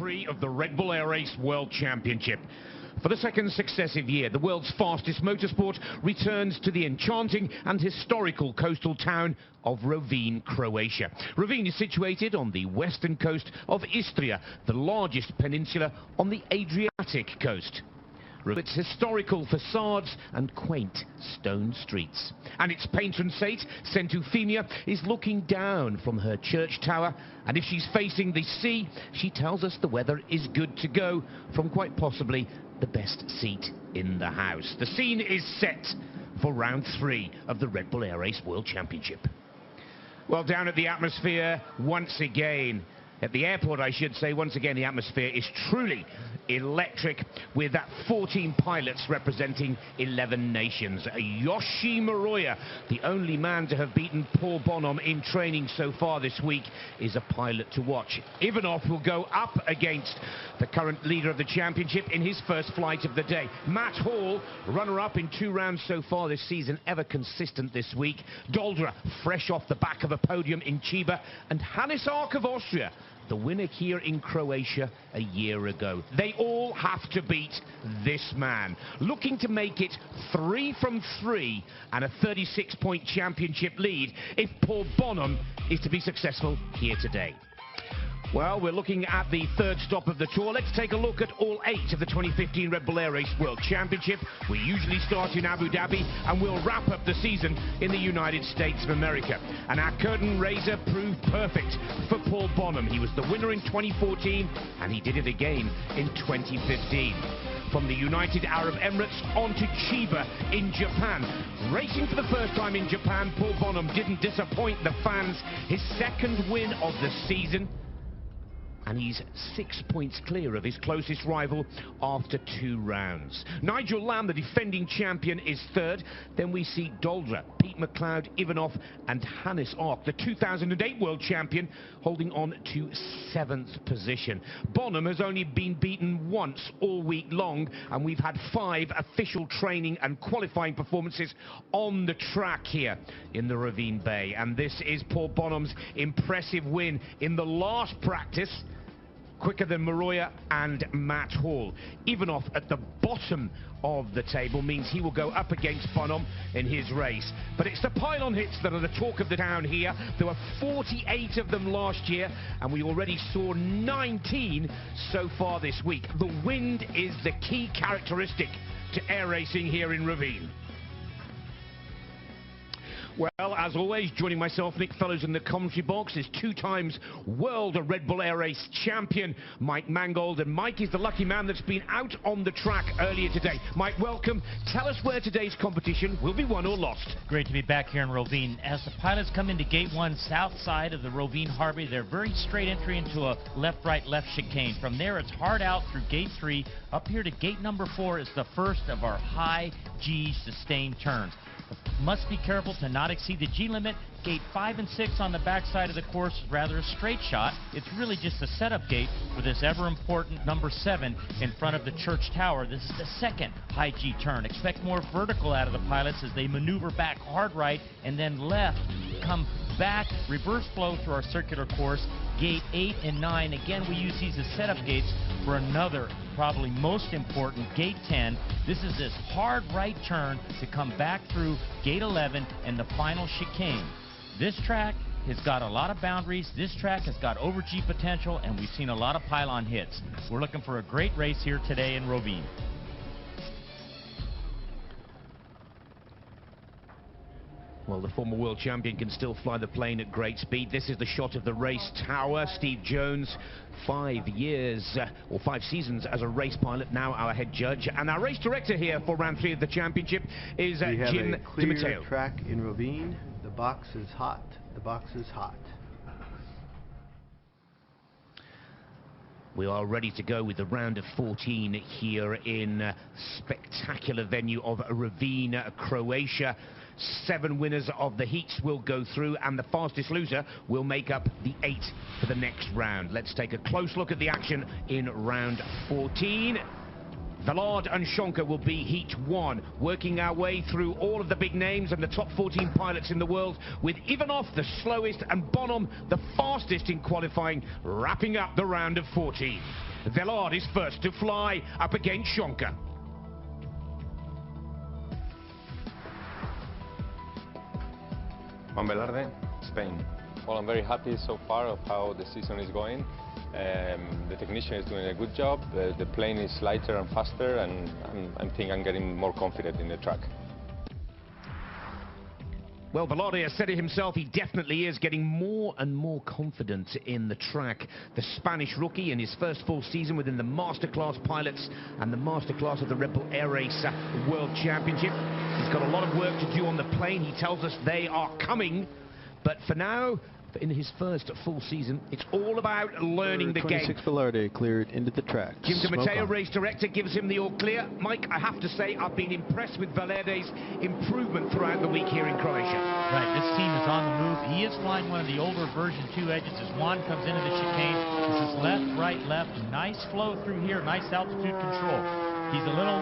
3 of the Red Bull Air Race World Championship. For the second successive year, the world's fastest motorsport returns to the enchanting and historical coastal town of Rovinj, Croatia. Rovinj is situated on the western coast of Istria, the largest peninsula on the Adriatic coast. Its historical facades and quaint stone streets. And its patron saint, St. Euphemia, is looking down from her church tower, and if she's facing the sea, she tells us the weather is good to go from quite possibly the best seat in the house. The scene is set for round 3 of the Red Bull Air Race World Championship. Well, down at the atmosphere once again, at the airport I should say, once again the atmosphere is truly electric, with 14 pilots representing 11 nations. Yoshi Muroya, the only man to have beaten Paul Bonhomme in training so far this week, is a pilot to watch. Ivanov will go up against the current leader of the championship in his first flight of the day. Matt Hall, runner-up in 2 rounds so far this season, ever consistent this week. Dolderer, fresh off the back of a podium in Chiba, and Hannes Ark of Austria, the winner here in Croatia a year ago. They all have to beat this man, looking to make it 3 from 3 and a 36-point championship lead if Paul Bonhomme is to be successful here today. Well, we're looking at the 3rd stop of the tour. Let's take a look at all 8 of the 2015 Red Bull Air Race World Championship. We usually start in Abu Dhabi and we'll wrap up the season in the United States of America. And our curtain raiser proved perfect for Paul Bonhomme. He was the winner in 2014 and he did it again in 2015. From the United Arab Emirates on to Chiba in Japan. Racing for the first time in Japan, Paul Bonhomme didn't disappoint the fans. His 2nd win of the season, and he's 6 points clear of his closest rival after 2 rounds. Nigel Lamb, the defending champion, is 3rd. Then we see Dolderer, Pete McLeod, Ivanov and Hannes Ark, the 2008 world champion, holding on to 7th position. Bonhomme has only been beaten once all week long, and we've had 5 official training and qualifying performances on the track here in the Rovinj Bay. And this is Paul Bonhomme's impressive win in the last practice, quicker than Muroya and Matt Hall. Ivanov at the bottom of the table means he will go up against Bonhomme in his race. But it's the pylon hits that are the talk of the town here. There were 48 of them last year, and we already saw 19 so far this week. The wind is the key characteristic to air racing here in Rovinj. Well, as always, joining myself, Nick Fellows, in the commentary box is 2 times world Red Bull Air Race champion, Mike Mangold. And Mike is the lucky man that's been out on the track earlier today. Mike, welcome. Tell us where today's competition will be won or lost. Great to be back here in Rovinj. As the pilots come into Gate 1, south side of the Rovinj Harbor, they're very straight entry into a left-right left chicane. From there, it's hard out through Gate 3. Up here to Gate number 4 is the first of our high G sustained turns. Must be careful to not exceed the G limit. Gate 5 and 6 on the backside of the course is rather a straight shot. It's really just a setup gate for this ever-important number 7 in front of the church tower. This is the 2nd high G turn. Expect more vertical out of the pilots as they maneuver back hard right and then left, come back, reverse flow through our circular course. Gate 8 and 9, again, we use these as setup gates for another, probably most important, Gate 10. This is this hard right turn to come back through Gate 11 and the final chicane. This track has got a lot of boundaries. This track has got over G potential, and we've seen a lot of pylon hits. We're looking for a great race here today in Rovinj. Well, the former world champion can still fly the plane at great speed. This is the shot of the race tower. Steve Jones, 5 years or 5 seasons as a race pilot, now our head judge. And our race director here for round 3 of the championship is Jim We have a clear DiMatteo. track in Rovinj. The box is hot. The box is hot. We are ready to go with the round of 14 here in spectacular venue of Rovinj, Croatia. 7 winners of the heats will go through, and the fastest loser will make up the 8 for the next round. Let's take a close look at the action in round 14. Vlard and Shonka will be Heat 1, working our way through all of the big names and the top 14 pilots in the world, with Ivanov the slowest and Bonhomme the fastest in qualifying, wrapping up the round of 14. Vlard is first to fly up against Shonka. Vlard, Spain. Well, I'm very happy so far of how the season is going. The technician is doing a good job. The plane is lighter and faster, and I think I'm getting more confident in the track. Well, Vlard has said it himself, he definitely is getting more and more confident in the track. The Spanish rookie in his first full season within the Masterclass pilots and the Masterclass of the Red Bull Air Race World Championship. He's got a lot of work to do on the plane. He tells us they are coming. But for now, in his first full season, it's all about learning the game. 26 Vlard cleared into the track. Jim DeMatteo, race director, gives him the all clear. Mike, I have to say, I've been impressed with Vlard's improvement throughout the week here in Croatia. Right, this team is on the move. He is flying one of the older version 2 edges as Juan comes into the chicane. This is left, right, left. Nice flow through here, nice altitude control. He's a little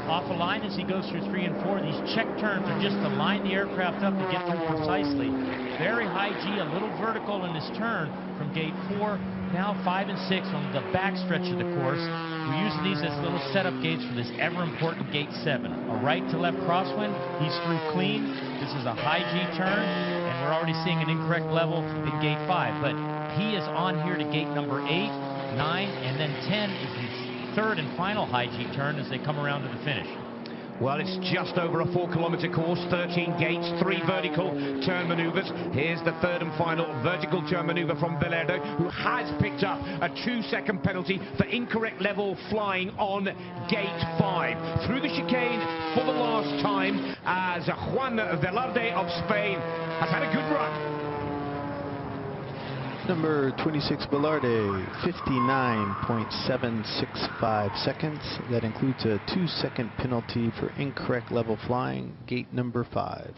off a line as he goes through 3 and 4. These check turns are just to line the aircraft up to get through precisely. Very high G, a little vertical in this turn from gate 4, now 5 and 6 on the back stretch of the course. We're using these as little setup gates for this ever-important gate 7. A right to left crosswind, he's through clean. This is a high G turn, and we're already seeing an incorrect level in gate 5. But he is on here to gate number 8, 9, and then 10 is his third and final high G turn as they come around to the finish. Well, it's just over a 4-kilometer course, 13 gates, 3 vertical turn maneuvers. Here's the third and final vertical turn maneuver from Vlard, who has picked up a 2-second penalty for incorrect level flying on gate 5. Through the chicane for the last time as Juan Vlard of Spain has had a good run. Number 26 Vlard, 59.765 seconds. That includes a 2-second penalty for incorrect level flying, gate number 5.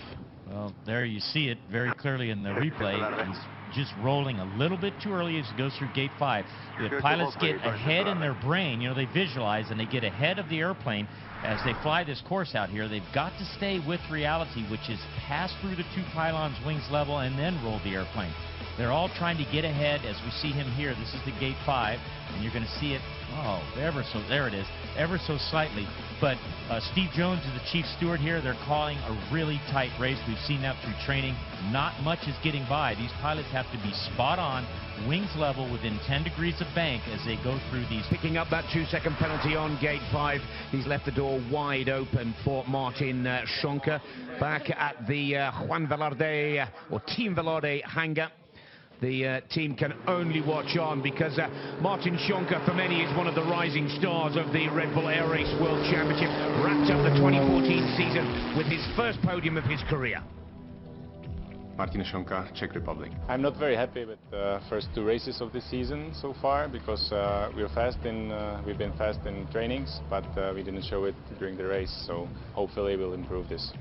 Well, there you see it very clearly in the replay. He's just rolling a little bit too early as he goes through gate 5. The pilots get ahead in their brain, you know, they visualize and they get ahead of the airplane as they fly this course out here. They've got to stay with reality, which is pass through the 2 pylons wings level and then roll the airplane. They're all trying to get ahead as we see him here. This is the gate 5, and you're going to see it, oh, there it is, ever so slightly. But Steve Jones is the chief steward here. They're calling a really tight race. We've seen that through training. Not much is getting by. These pilots have to be spot on, wings level within 10 degrees of bank as they go through these. Picking up that 2-second penalty on gate 5. He's left the door wide open for Martin Shonka back at the Juan Vlard or Team Vlard hangar. The team can only watch on because Martin Shonka, for many, is one of the rising stars of the Red Bull Air Race World Championship. Wrapped up the 2014 season with his first podium of his career. Martin Shonka, Czech Republic. I'm not very happy with the first 2 races of the season so far because we've been fast in trainings, but we didn't show it during the race. So hopefully we'll improve this.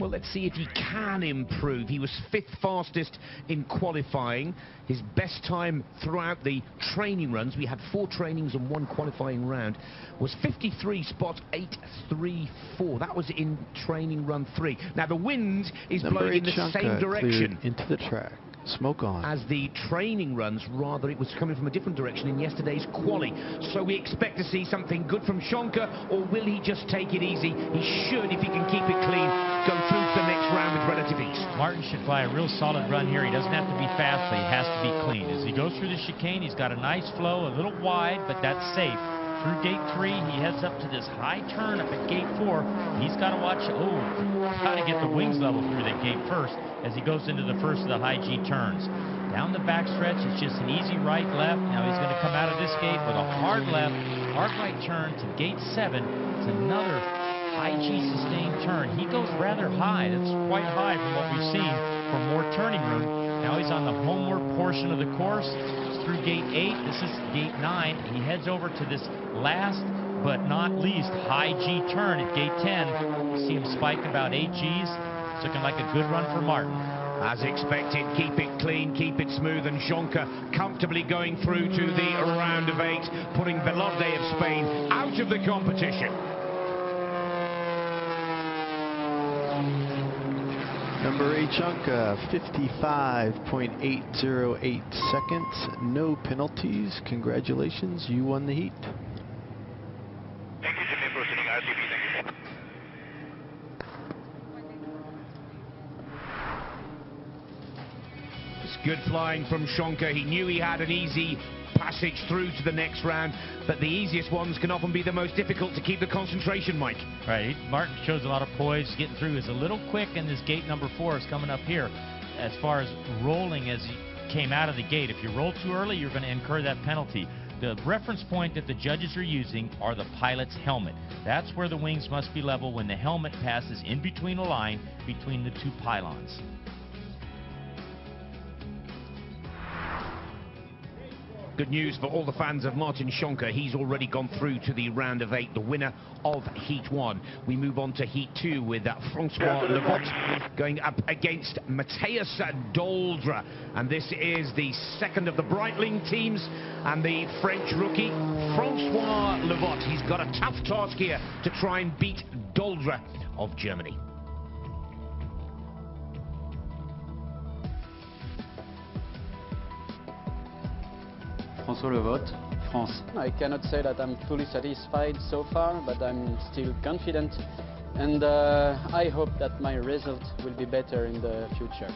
Well, let's see if he can improve. He was 5th fastest in qualifying. His best time throughout the training runs, we had 4 trainings and 1 qualifying round, was 53.834. That was in training run 3. Now, the wind is blowing in the Shonka same direction. Into the track. Smoke on. As the training runs, rather, it was coming from a different direction in yesterday's quali. So we expect to see something good from Shonka, or will he just take it easy? He should, if he can keep it clean, go through to the next round with relative ease. Martin should fly a real solid run here. He doesn't have to be fast, but he has to be clean. As he goes through the chicane, he's got a nice flow, a little wide, but that's safe. Through gate 3, he heads up to this high turn up at gate 4. He's got to watch, got to get the wings level through that gate first as he goes into the first of the high G turns. Down the back stretch, it's just an easy right, left. Now he's going to come out of this gate with a hard left, hard right turn to gate 7. It's another high G sustained turn. He goes rather high. That's quite high from what we've seen for more turning room. Now he's on the homeward portion of the course. Through gate 8, this is gate 9. He heads over to this last but not least high G turn at gate 10. You see him spike about 8 Gs. It's looking like a good run for Martin. As expected, keep it clean, keep it smooth, and Shonka comfortably going through to the round of 8, putting Vlard of Spain out of the competition. Number 8, Shonka, 55.808 seconds. No penalties. Congratulations, you won the heat. Thank you, Jimmy. Proceeding RCP. Thank you. It's good flying from Shonka. He knew he had an easy passage through to the next round, but the easiest ones can often be the most difficult to keep the concentration, Mike. Right, Martin shows a lot of poise. Getting through is a little quick, and this gate number 4 is coming up here. As far as rolling as he came out of the gate, if you roll too early, you're going to incur that penalty. The reference point that the judges are using are the pilot's helmet. That's where the wings must be level when the helmet passes in between a line between the 2 pylons. Good news for all the fans of Martin Shonka. He's already gone through to the round of 8, the winner of Heat 1. We move on to Heat 2 with Francois Levot going up against Matthias Dolderer. And this is the second of the Breitling teams, and the French rookie, Francois Levot. He's got a tough task here to try and beat Dolderer of Germany. François Levot, France. I cannot say that I'm fully satisfied so far, but I'm still confident, and I hope that my result will be better in the future.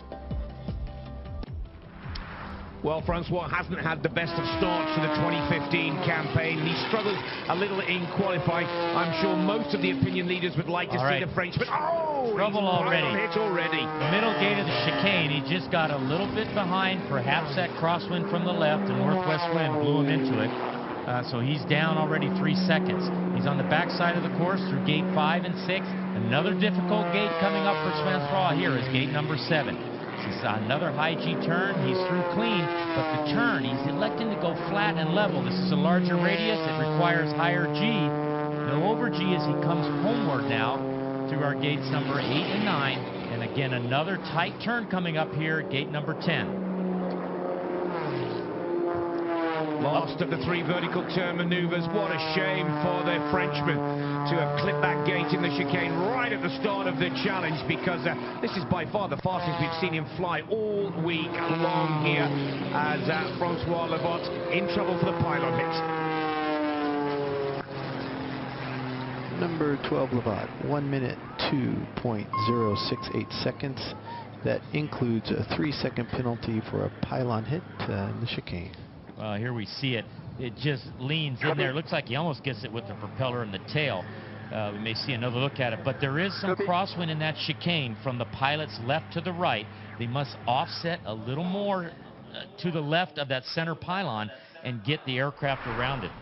Well, Francois hasn't had the best of starts to the 2015 campaign. He struggled a little in qualifying. I'm sure most of the opinion leaders would like to see the Frenchman. Oh, trouble already. Hit already. The middle gate of the chicane, he just got a little bit behind. Perhaps that crosswind from the left, the northwest wind blew him into it. So he's down already 3 seconds. He's on the backside of the course through gate 5 and 6. Another difficult gate coming up for Francois here is gate number 7. He's on another high G turn. He's through clean, but the turn, he's electing to go flat and level. This is a larger radius. It requires higher G. No over G as he comes homeward now through our gates number 8 and 9. And again, another tight turn coming up here at gate number 10. Last of the 3 vertical turn maneuvers. What a shame for the Frenchman to have clipped that gate in the chicane right at the start of the challenge, because this is by far the fastest we've seen him fly all week long here, as Francois Levot in trouble for the pylon hit. Number 12, Levot, 1 minute 2.068 seconds. That includes a 3-second penalty for a pylon hit in the chicane. Here we see it. It just leans in there. Looks like he almost gets it with the propeller and the tail. We may see another look at it, but there is some crosswind in that chicane from the pilot's left to the right. They must offset a little more to the left of that center pylon and get the aircraft around it.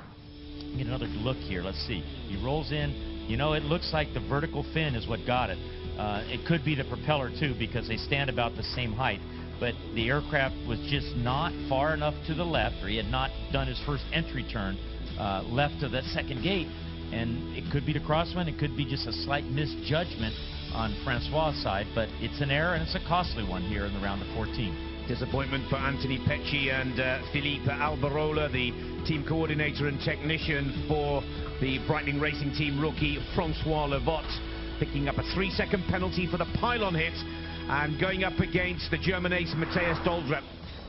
Get another look here. Let's see. He rolls in. You know, it looks like the vertical fin is what got it. It could be the propeller too, because they stand about the same height. But the aircraft was just not far enough to the left, or he had not done his first entry turn left of that second gate. And it could be the crosswind, it could be just a slight misjudgment on Francois' side, but it's an error, and it's a costly one here in the round of 14. Disappointment for Anthony Pecci and Philippe Alberola, the team coordinator and technician for the Breitling Racing Team rookie Francois Levot, picking up a 3-second penalty for the pylon hit, and going up against the German ace Matthias Dolderer.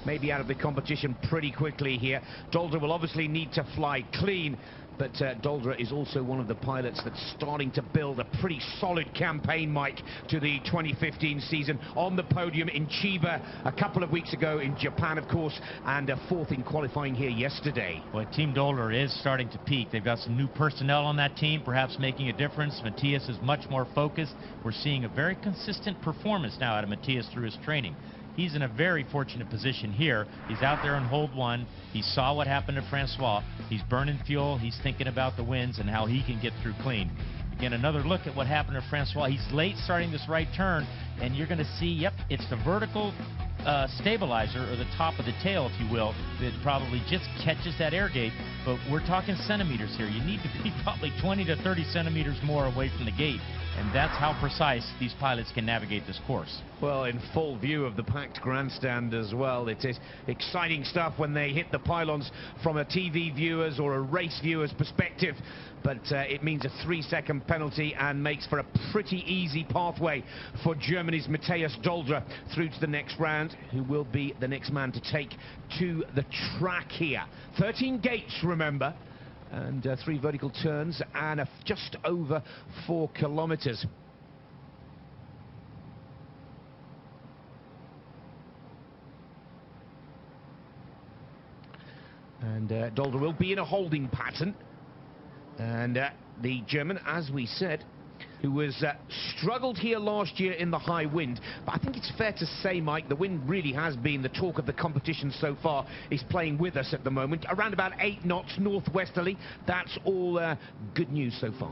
Maybe out of the competition pretty quickly here. Dolderer will obviously need to fly clean, but Dolderer is also one of the pilots that's starting to build a pretty solid campaign, Mike, to the 2015 season. On the podium in Chiba a couple of weeks ago, in Japan, of course, and 4th in qualifying here yesterday. Well, Team Dolderer is starting to peak. They've got some new personnel on that team, perhaps making a difference. Matthias is much more focused. We're seeing a very consistent performance now out of Matthias through his training. He's in a very fortunate position here. He's out there on hold 1. He saw what happened to Francois. He's burning fuel. He's thinking about the wins and how he can get through clean. Again, another look at what happened to Francois. He's late starting this right turn, and you're going to see, yep, it's the vertical stabilizer, or the top of the tail, if you will, that probably just catches that air gate. But we're talking centimeters here. You need to be probably 20 to 30 centimeters more away from the gate And that's how precise these pilots can navigate this course. Well, in full view of the packed grandstand as well. It is exciting stuff when they hit the pylons from a TV viewer's or a race viewer's perspective. But it means a 3-second penalty and makes for a pretty easy pathway for Germany's Matthias Dolderer through to the next round, who will be the next man to take to the track here. 13 gates, remember, and 3 vertical turns and just over 4 kilometers. And Dolderer will be in a holding pattern. And the German, as we said, who was struggled here last year in the high wind. But I think it's fair to say, Mike, the wind really has been the talk of the competition so far. Is playing with us at the moment, around about 8 knots northwesterly. That's all good news so far.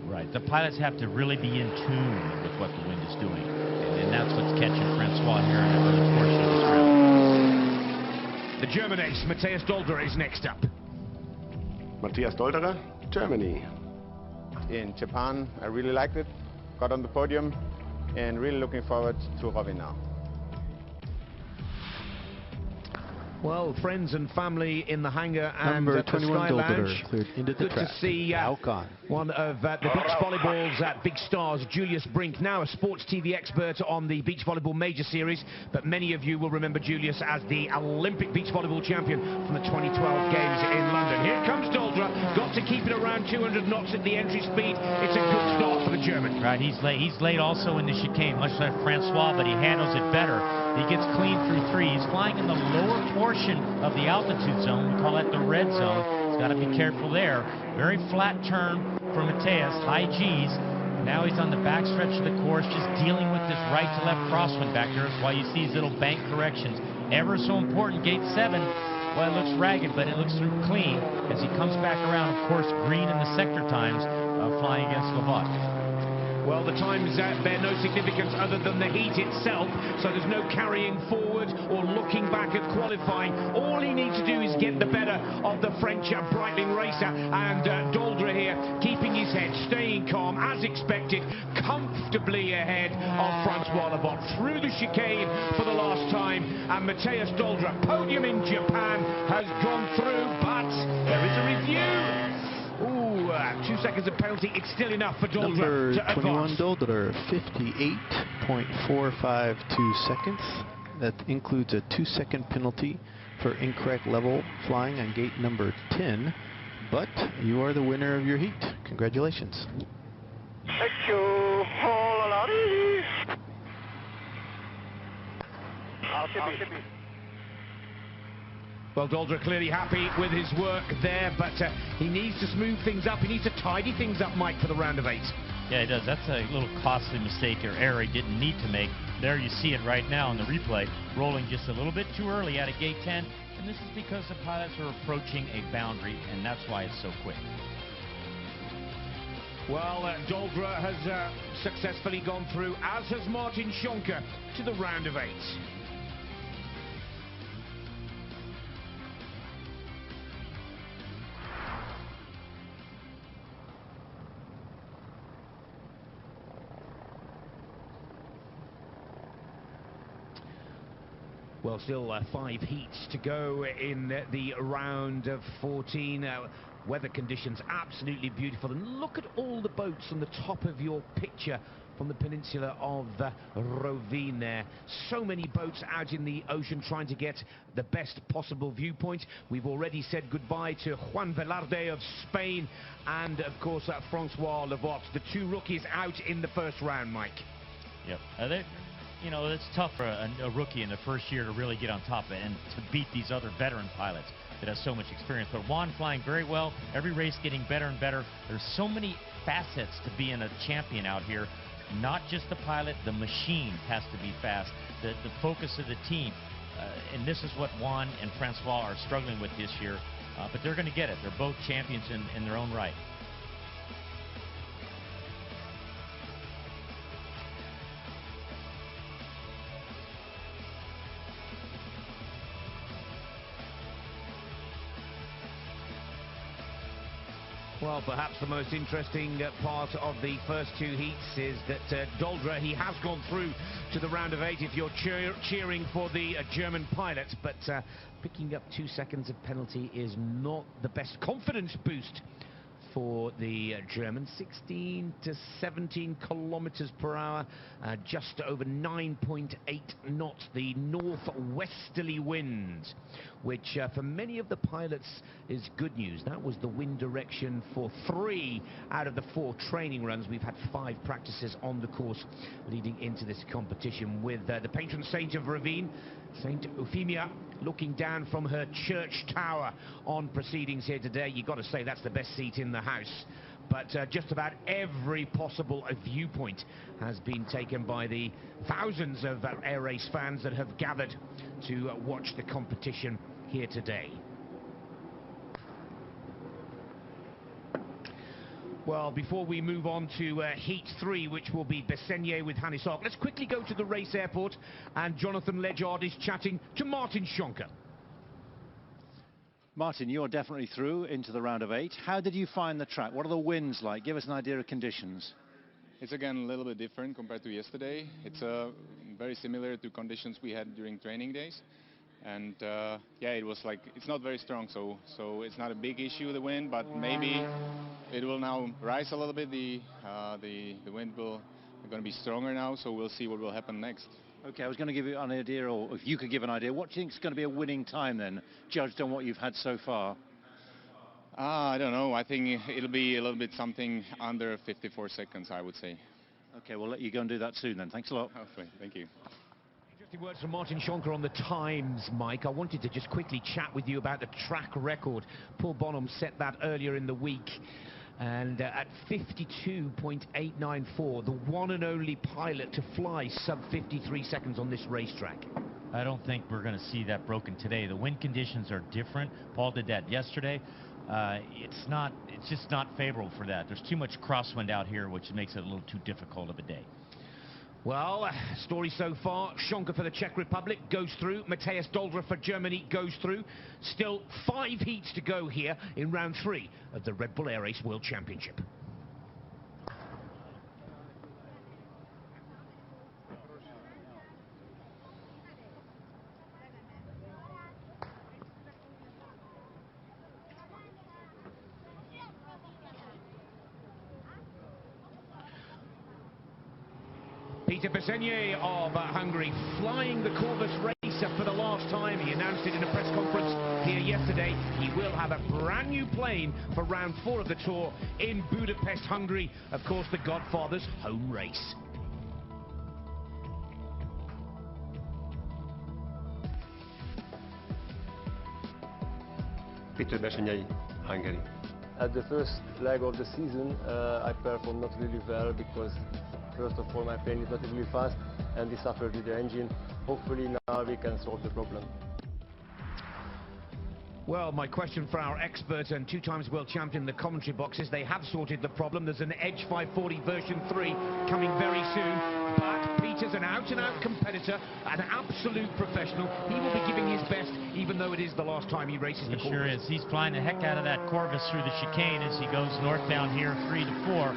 Right, the pilots have to really be in tune with what the wind is doing. And that's what's catching Francois here in another portion of this round. The German ace, Matthias Dolderer, is next up. Matthias Dolderer, Germany. In Japan, I really liked it, got on the podium, and really looking forward to Rovinj now. Well, friends and family in the hangar and Number at the 21 Sky Dolderer Lounge. cleared into the Good track. to see one of the beach volleyball's big stars, Julius Brink, now a sports TV expert on the beach volleyball major series. But many of you will remember Julius as the Olympic beach volleyball champion from the 2012 Games in London. Here comes Dolderer, got to keep it around 200 knots at the entry speed. It's a good start for the German. Right, he's late also in the chicane, much like Francois, but he handles it better. He gets clean through 3. He's flying in the lower portion of the altitude zone. We call that the red zone. He's got to be careful there. Very flat turn for Matthias, high G's. Now he's on the back stretch of the course, just dealing with this right to left crosswind back there. That's why you see these little bank corrections. Ever so important, gate 7. Well, it looks ragged, but it looks through clean as he comes back around. Of course, green in the sector times, flying against Vlard. Well, the times bear no significance other than the heat itself, so there's no carrying forward or looking back at qualifying. All he needs to do is get the better of the French Breitling racer, and Dolderer here keeping his head, staying calm as expected, comfortably ahead of Francois Vlard through the chicane for the last time. And Matthias Dolderer, podium in Japan, has gone through, but there is a review. 2 seconds of penalty. It's still enough for Dolderer to advance. Number 21 Dolderer, 58.452 seconds. That includes a 2-second penalty for incorrect level flying on gate number 10. But you are the winner of your heat. Congratulations. Thank you. Well, Dolderer clearly happy with his work there, but he needs to smooth things up. He needs to tidy things up, Mike, for the round of 8. Yeah, he does. That's a little costly mistake or error he didn't need to make. There you see it right now in the replay, rolling just a little bit too early out of gate 10. And this is because the pilots are approaching a boundary, and that's why it's so quick. Well, Dolderer has successfully gone through, as has Martin Shonka, to the round of 8. Well, still 5 heats to go in the round of 14. Weather conditions absolutely beautiful. And look at all the boats on the top of your picture from the peninsula of Rovinj there. So many boats out in the ocean trying to get the best possible viewpoint. We've already said goodbye to Juan Velarde of Spain and, of course, Francois Vlard, the 2 rookies out in the first round, Mike. Yep. You know, it's tough for a rookie in the first year to really get on top of it and to beat these other veteran pilots that have so much experience. But Juan flying very well, every race getting better and better. There's so many facets to being a champion out here. Not just the pilot, the machine has to be fast, the focus of the team. And this is what Juan and Francois are struggling with this year. But they're going to get it. They're both champions in their own right. Well, perhaps the most interesting part of the first two heats is that Dolderer, he has gone through to the round of 8 if you're cheering for the German pilot, but picking up 2 seconds of penalty is not the best confidence boost for the Germans. 16 to 17 kilometers per hour, just over 9.8 knots, the northwesterly wind, which for many of the pilots is good news. That was the wind direction for 3 out of the 4 training runs. We've had 5 practices on the course leading into this competition, with the patron saint of Rovinj, Saint Euphemia, looking down from her church tower on proceedings here today. You've got to say that's the best seat in the house. But just about every possible viewpoint has been taken by the thousands of air race fans that have gathered to watch the competition here today. Well, before we move on to Heat 3, which will be Besenyei with Hannes Ark, let's quickly go to the race airport, and Jonathan Ledyard is chatting to Martin Shonka. Martin, you're definitely through into the round of 8. How did you find the track? What are the winds like? Give us an idea of conditions. It's again a little bit different compared to yesterday. It's very similar to conditions we had during training days. And yeah, it was like, it's not very strong, so it's not a big issue, the wind, but maybe it will now rise a little bit. The wind will going to be stronger now, so we'll see what will happen next. Okay, I was going to give you an idea, or if you could give an idea, what do you think is going to be a winning time then, judged on what you've had so far? I don't know. I think it'll be a little bit something under 54 seconds, I would say. Okay, we'll let you go and do that soon then. Thanks a lot. Okay, thank you. Interesting words from Martin Shonka on the times, Mike. I wanted to just quickly chat with you about the track record. Paul Bonhomme set that earlier in the week. And at 52.894, the one and only pilot to fly sub 53 seconds on this racetrack. I don't think we're going to see that broken today. The wind conditions are different. Paul did that yesterday. It's just not favorable for that. There's too much crosswind out here, which makes it a little too difficult of a day. Well, story so far, Shonka for the Czech Republic goes through, Matthias Dolderer for Germany goes through. Still 5 heats to go here in round 3 of the Red Bull Air Race World Championship. Peter Besenyei of Hungary flying the Corvus Racer for the last time. He announced it in a press conference here yesterday. He will have a brand new plane for round 4 of the tour in Budapest, Hungary. Of course, the Godfather's home race. Peter Besenyei, Hungary. At the first leg of the season, I performed not really well because first of all, my plane is not really fast and we suffered with the engine. Hopefully now we can solve the problem. Well, my question for our expert and 2 times world champion in the commentary box is they have sorted the problem. There's an Edge 540 version 3 coming very soon. But Peter's an out-and-out competitor, an absolute professional. He will be giving his best, even though it is the last time he races the Corvus. He sure is. He's flying the heck out of that Corvus through the chicane as he goes northbound here, 3 to 4.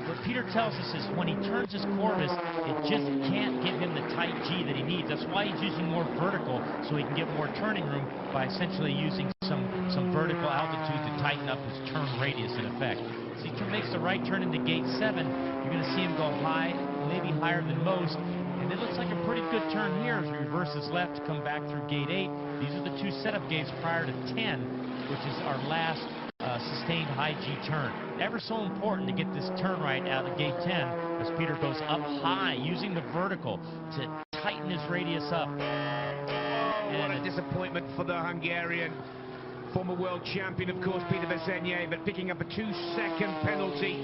What Peter tells us is when he turns his Corvus, it just can't give him the tight G that he needs. That's why he's using more vertical, so he can get more turning room by essentially using some vertical altitude to tighten up his turn radius in effect. As he makes the right turn into gate 7, you're going to see him go high, maybe higher than most. And it looks like a pretty good turn here as he reverses left to come back through gate 8. These are the 2 setup gates prior to 10, which is our last sustained high G turn. Ever so important to get this turn right out of gate 10 as Peter goes up high using the vertical to tighten his radius up. Oh, what a disappointment for the Hungarian. Former world champion, of course, Peter Besenyei, but picking up a 2-second penalty.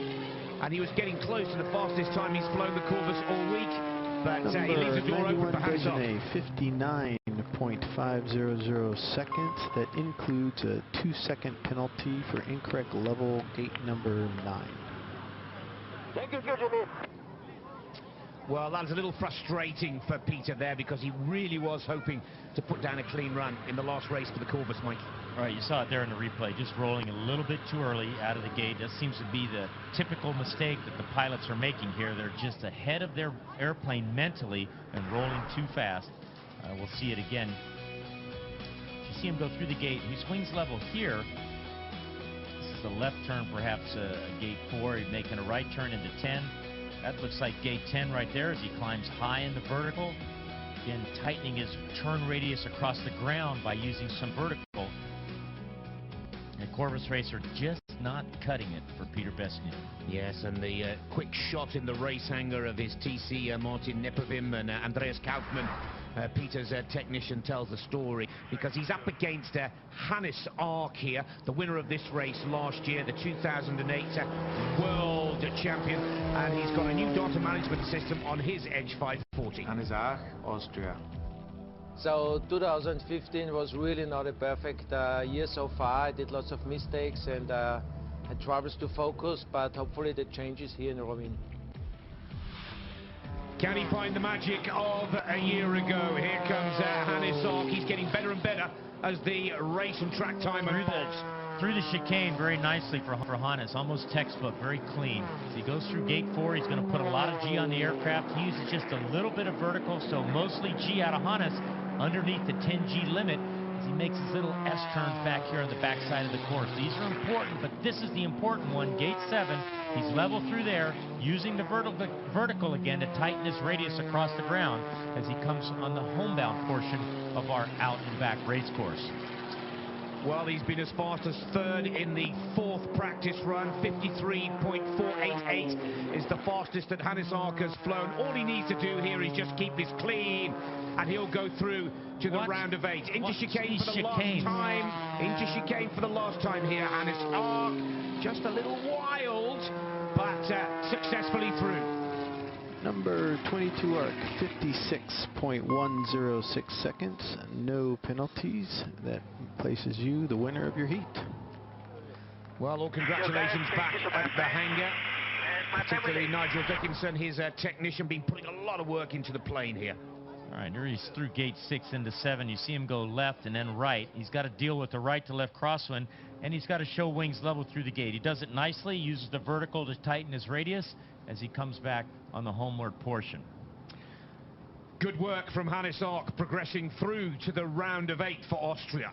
And he was getting close to the fastest time he's flown the Corvus all week. But he leaves the door open for Hannes Ark. 59.500 seconds. That includes a 2-second penalty for incorrect level, gate number 9. Thank you, Jimmy. Well, that was a little frustrating for Peter there because he really was hoping to put down a clean run in the last race for the Corvus, Mike. Right, you saw it there in the replay, just rolling a little bit too early out of the gate. That seems to be the typical mistake that the pilots are making here. They're just ahead of their airplane mentally and rolling too fast. We'll see it again. You see him go through the gate. He swings level here. This is a left turn, perhaps gate 4. He's making a right turn into 10. That looks like gate 10 right there as he climbs high in the vertical. Again, tightening his turn radius across the ground by using some vertical. The Corvus racer just not cutting it for Peter Besenyei. Yes, and the quick shot in the race hangar of his TC, Martin Nepovim and Andreas Kaufmann. Peter's technician tells the story because he's up against Hannes Ark here, the winner of this race last year, the 2008 world champion, and he's got a new data management system on his Edge 540. Hannes Ark, Austria. So 2015 was really not a perfect year so far. I did lots of mistakes and had troubles to focus, but hopefully that changes here in Rovinj. Can he find the magic of a year ago? Here comes Hannes Ark. He's getting better and better as the race and track time unfolds. Through the chicane very nicely for Hannes, almost textbook, very clean. As he goes through gate 4, he's going to put a lot of G on the aircraft. He uses just a little bit of vertical, so mostly G out of Hannes underneath the 10G limit as he makes his little S turns back here on the backside of the course. These are important, but this is the important one. Gate 7, he's level through there, using the vertical again to tighten his radius across the ground as he comes on the homebound portion of our out and back race course. Well, he's been as fast as third in the 4th practice run. 53.488 is the fastest that Hannes Ark has flown. All he needs to do here is just keep this clean, and he'll go through to the round of 8. Into chicane for the last time. Into chicane for the last time here, Hannes Ark. Just a little wild, but successfully through. Number 22 Ark, 56.106 seconds. No penalties. That places you the winner of your heat. Well, all congratulations back at the hangar. Particularly Nigel Dickinson, his technician, been putting a lot of work into the plane here. All right, here he's through gate 6 into 7. You see him go left and then right. He's got to deal with the right to left crosswind, and he's got to show wings level through the gate. He does it nicely, uses the vertical to tighten his radius as he comes back on the homeward portion. Good work from Hannes Ark, progressing through to the round of 8 for Austria.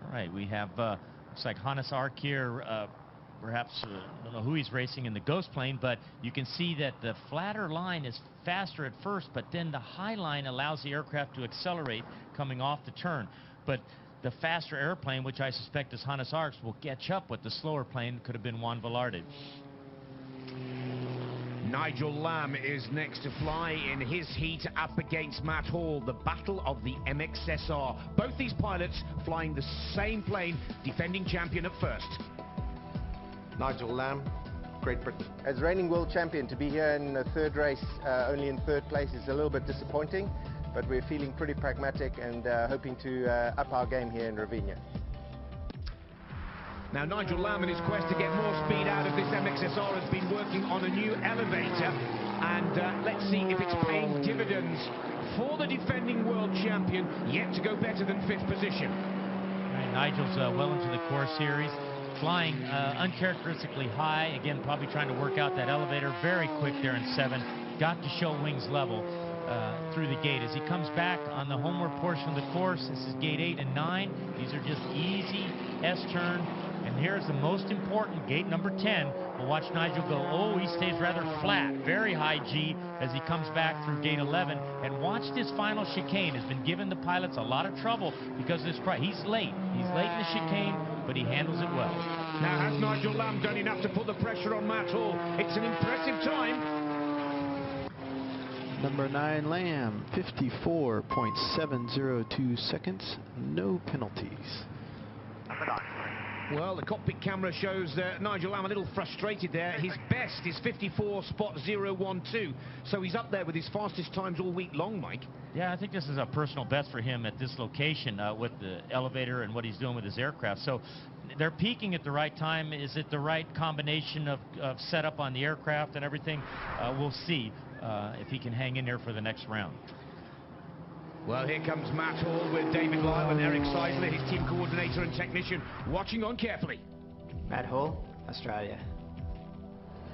All right, we have, looks like Hannes Ark here, perhaps, I don't know who he's racing in the ghost plane, but you can see that the flatter line is faster at first, but then the high line allows the aircraft to accelerate coming off the turn. But the faster airplane, which I suspect is Hannes Ark's, will catch up with the slower plane. Could have been Vlard. Nigel Lamb is next to fly in his heat up against Matt Hall, the battle of the MXSR. Both these pilots flying the same plane, defending champion at first. Nigel Lamb, Great Britain. As reigning world champion, to be here in the 3rd race, only in 3rd place, is a little bit disappointing, but we're feeling pretty pragmatic and hoping to up our game here in Rovinj. Now, Nigel Lamb, in his quest to get more speed out of this MXSR, has been working on a new elevator, and let's see if it's paying dividends for the defending world champion, yet to go better than 5th position. All right, Nigel's well into the course here. He's flying uncharacteristically high, again, probably trying to work out that elevator. Very quick there in 7. Got to show wings level through the gate. As he comes back on the homeward portion of the course, this is gate 8 and 9. These are just easy S-turn. And here's the most important, gate number 10. We'll watch Nigel go, oh, he stays rather flat, very high G as he comes back through gate 11. And watch this final chicane. Has been giving the pilots a lot of trouble because this he's late. He's late in the chicane, but he handles it well. Now, has Nigel Lamb done enough to put the pressure on Matt Hall? It's an impressive time. Number 9 Lamb, 54.702 seconds. No penalties. Number 9. Well, the cockpit camera shows Nigel Lamb a little frustrated there. His best is 54.012, so he's up there with his fastest times all week long, Mike. Yeah, I think this is a personal best for him at this location with the elevator and what he's doing with his aircraft. So they're peaking at the right time. Is it the right combination of setup on the aircraft and everything? We'll see if he can hang in there for the next round. Well, here comes Matt Hall with David Lyle and Eric Seisler, his team coordinator and technician, watching on carefully. Matt Hall, Australia.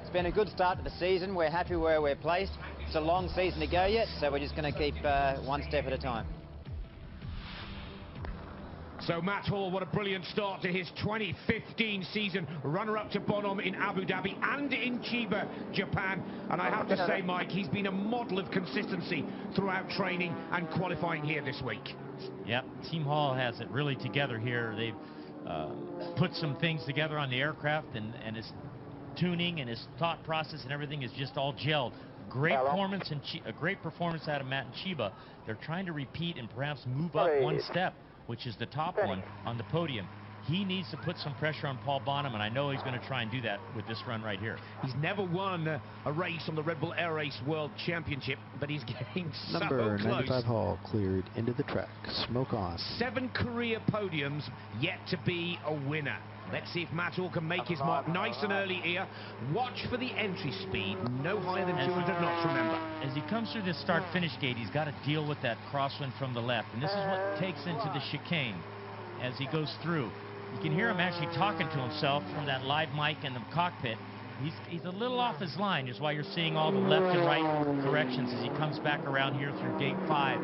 It's been a good start to the season. We're happy where we're placed. It's a long season to go yet, so we're just going to keep one step at a time. So Matt Hall, what a brilliant start to his 2015 season. Runner-up to Bonhomme in Abu Dhabi and in Chiba, Japan. And I have to say, Mike, he's been a model of consistency throughout training and qualifying here this week. Yep, Team Hall has it really together here. They've put some things together on the aircraft, and his tuning and his thought process and everything is just all gelled. Great performance and a great performance out of Matt and Chiba. They're trying to repeat and perhaps move up one step, which is the top one on the podium. He needs to put some pressure on Paul Bonhomme, and I know he's going to try and do that with this run right here. He's never won a race on the Red Bull Air Race World Championship, but he's getting so close. Number 95 Hall cleared into the track. Smoke on. 7 career podiums, yet to be a winner. Let's see if Matt Hall can make his mark nice and early here. Watch for the entry speed, no higher than 200 knots, remember. As he comes through this start-finish gate, he's got to deal with that crosswind from the left, and this is what takes into the chicane as he goes through. You can hear him actually talking to himself from that live mic in the cockpit. He's a little off his line, is why you're seeing all the left and right corrections as he comes back around here through gate 5.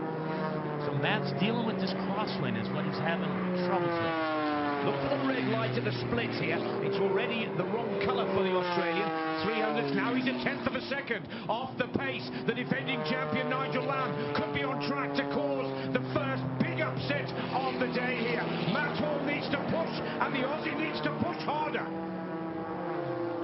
So Matt's dealing with this crosswind is what he's having troubles with. Look for the red light at the splits here. It's already the wrong colour for the Australian. 300s, now he's a tenth of a second off the pace. The defending champion Nigel Lamb could be on track to cause the first big upset of the day here. Matt Hall needs to push, and the Aussie needs to push harder.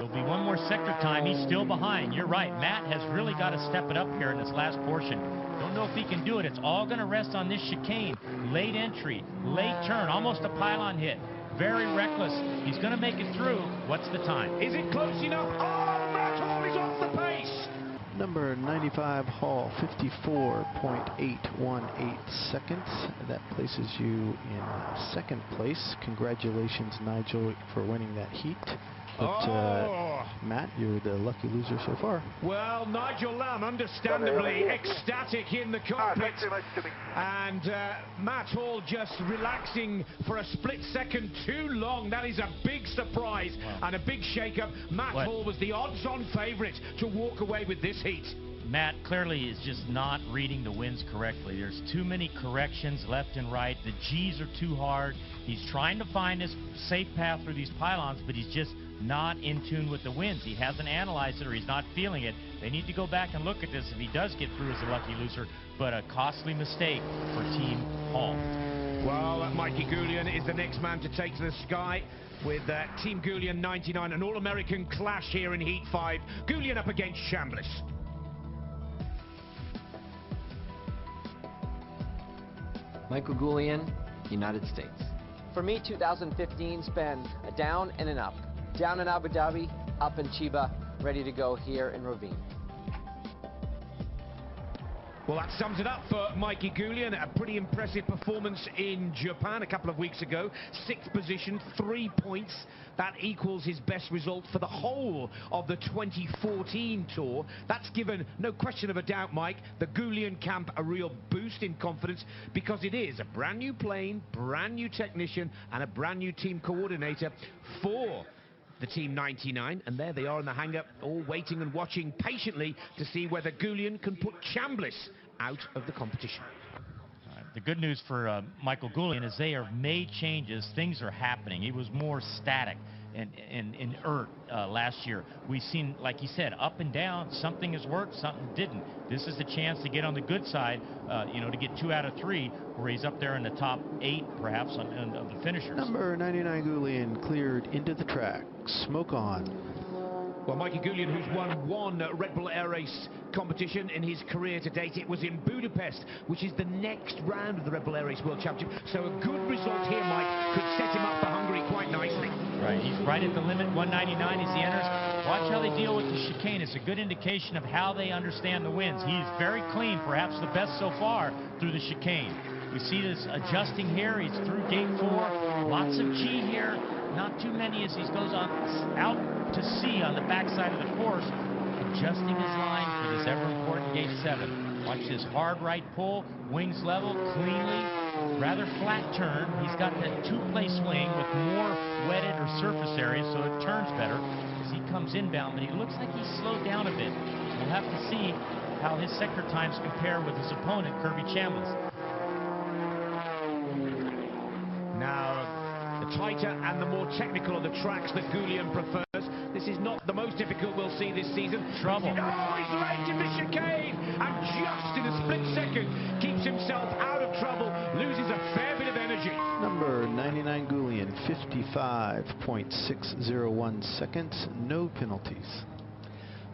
There'll be one more sector time. He's still behind. You're right. Matt has really got to step it up here in this last portion. Don't know if he can do it. It's all going to rest on this chicane. Late entry, late turn, almost a pylon hit. Very reckless. He's going to make it through. What's the time? Is it close enough? Oh, Matt Hall is off the pace. Number 95 Hall, 54.818 seconds. That places you in second place. Congratulations, Nigel, for winning that heat. But Matt, you're the lucky loser so far. Well, Nigel Lamb, understandably ecstatic in the cockpit. And Matt Hall just relaxing for a split second too long. That is a big surprise and a big shake-up. Matt Hall was the odds-on favourite to walk away with this heat. Matt clearly is just not reading the winds correctly. There's too many corrections left and right. The G's are too hard. He's trying to find his safe path through these pylons, but he's just not in tune with the winds. He hasn't analyzed it, or he's not feeling it. They need to go back and look at this if he does get through as a lucky loser, but a costly mistake for Team Hall. Well, Mikey Gulian is the next man to take to the sky with Team Gulian 99, an All-American clash here in Heat 5. Gulian up against Chambliss. Michael Gulian, United States. For me, 2015's been a down and an up. Down in Abu Dhabi, up in Chiba, ready to go here in Rovinj. Well, that sums it up for Mikey Gulian. A pretty impressive performance in Japan a couple of weeks ago. 6th position, 3 points. That equals his best result for the whole of the 2014 tour. That's given, no question of a doubt, Mike, the Gulian camp a real boost in confidence, because it is a brand new plane, brand new technician, and a brand new team coordinator for the Team 99, and there they are in the hangar, all waiting and watching patiently to see whether Gulian can put Chambliss out of the competition. The good news for Michael Gulian is they have made changes. Things are happening. He was more static and inert last year. We've seen, like he said, up and down. Something has worked, something didn't. This is the chance to get on the good side, you know, to get 2 out of 3, where he's up there in the top 8, perhaps, of the finishers. Number 99 Gulian cleared into the track. Smoke on. Well, Mikey Gulian, who's won one Red Bull Air Race competition in his career to date, it was in Budapest, which is the next round of the Red Bull Air Race World Championship. So a good result here, Mike, could set him up for Hungary quite nicely. Right, he's right at the limit, 199 as he enters. Watch how they deal with the chicane. It's a good indication of how they understand the winds. He's very clean, perhaps the best so far through the chicane. We see this adjusting here. He's through gate 4. Lots of G here. Not too many as he goes on out to C on the backside of the course, adjusting his line for this ever-important gate 7. Watch this hard right pull, wings level, cleanly, rather flat turn. He's got that two-place swing with more wetted or surface area, so it turns better as he comes inbound, but he looks like he's slowed down a bit. We'll have to see how his sector times compare with his opponent, Kirby Chambliss. Now, the tighter and the more technical of the tracks that Gulian prefers. This is not the most difficult we'll see this season. Trouble. Oh, he's right in the chicane, and just in a split second keeps himself out of trouble, loses a fair bit of energy. Number 99 Gulian, 55.601 seconds, no penalties.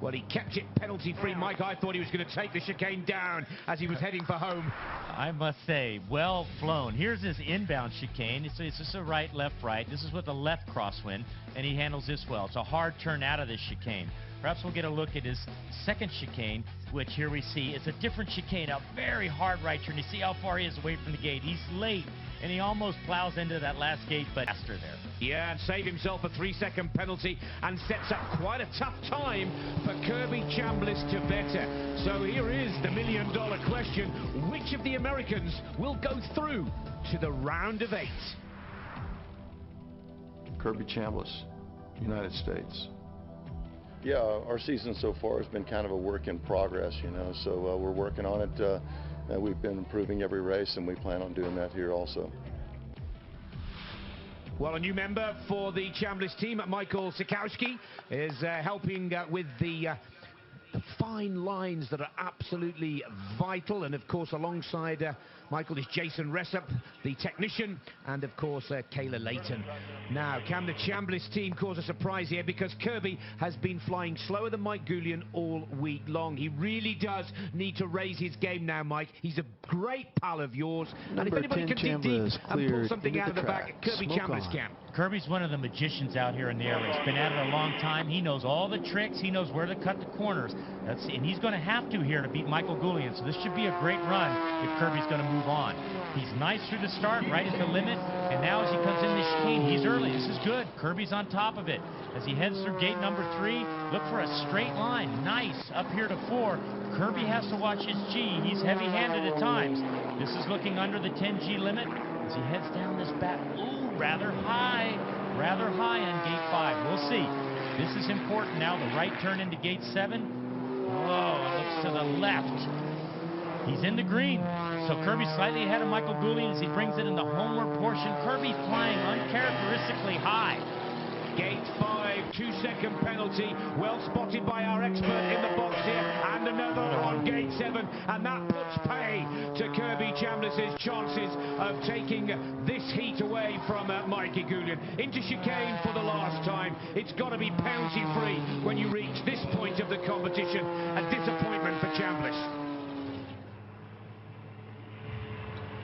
Well, he kept it penalty-free, Mike. I thought he was going to take the chicane down as he was heading for home. I must say, well flown. Here's his inbound chicane. It's just a right, left, right. This is with a left crosswind, and he handles this well. It's a hard turn out of this chicane. Perhaps we'll get a look at his second chicane, which here we see is a different chicane, a very hard right turn. You see how far he is away from the gate. He's late, and he almost plows into that last gate, but faster there. Yeah, and save himself a 3-second penalty and sets up quite a tough time for Kirby Chambliss to better. So here is the million-dollar question. Which of the Americans will go through to the round of 8? Kirby Chambliss, United States. Yeah, our season so far has been kind of a work in progress, you know, so we're working on it. We've been improving every race, and we plan on doing that here also. Well, a new member for the Chambliss team, Michael Sikowski, is helping with the fine lines that are absolutely vital. And of course, alongside Michael is Jason Ressup, the technician, and of course Kayla Layton. Now, can the Chambliss team cause a surprise here? Because Kirby has been flying slower than Mike Gulian all week long. He really does need to raise his game now, Mike. He's a great pal of yours. And if anybody can dig deep and pull something out of the back, Kirby Chambliss can. Kirby's one of the magicians out here in the air race. Been at it a long time. He knows all the tricks. He knows where to cut the corners. And he's going to have to here to beat Michael Gulian. So this should be a great run if Kirby's going to move on. He's nice through the start, right at the limit. And now as he comes in the chicane, he's early. This is good. Kirby's on top of it. As he heads through gate number 3, look for a straight line. Nice up here to 4. Kirby has to watch his G. He's heavy-handed at times. This is looking under the 10G limit as he heads down this back. Ooh, rather high on gate 5. We'll see. This is important now. The right turn into gate 7. Whoa, it looks to the left. He's in the green. So Kirby's slightly ahead of Michael Gulian as he brings it in the homeward portion. Kirby flying uncharacteristically high. Gate 5, 2-second penalty. Well spotted by our expert in the box here. And another on gate 7. And that puts pay to Kirby Chambliss's chances of taking this heat away from Mikey Gulian. Into chicane for the last time. It's got to be penalty free when you reach this point of the competition. A disappointment for Chambliss.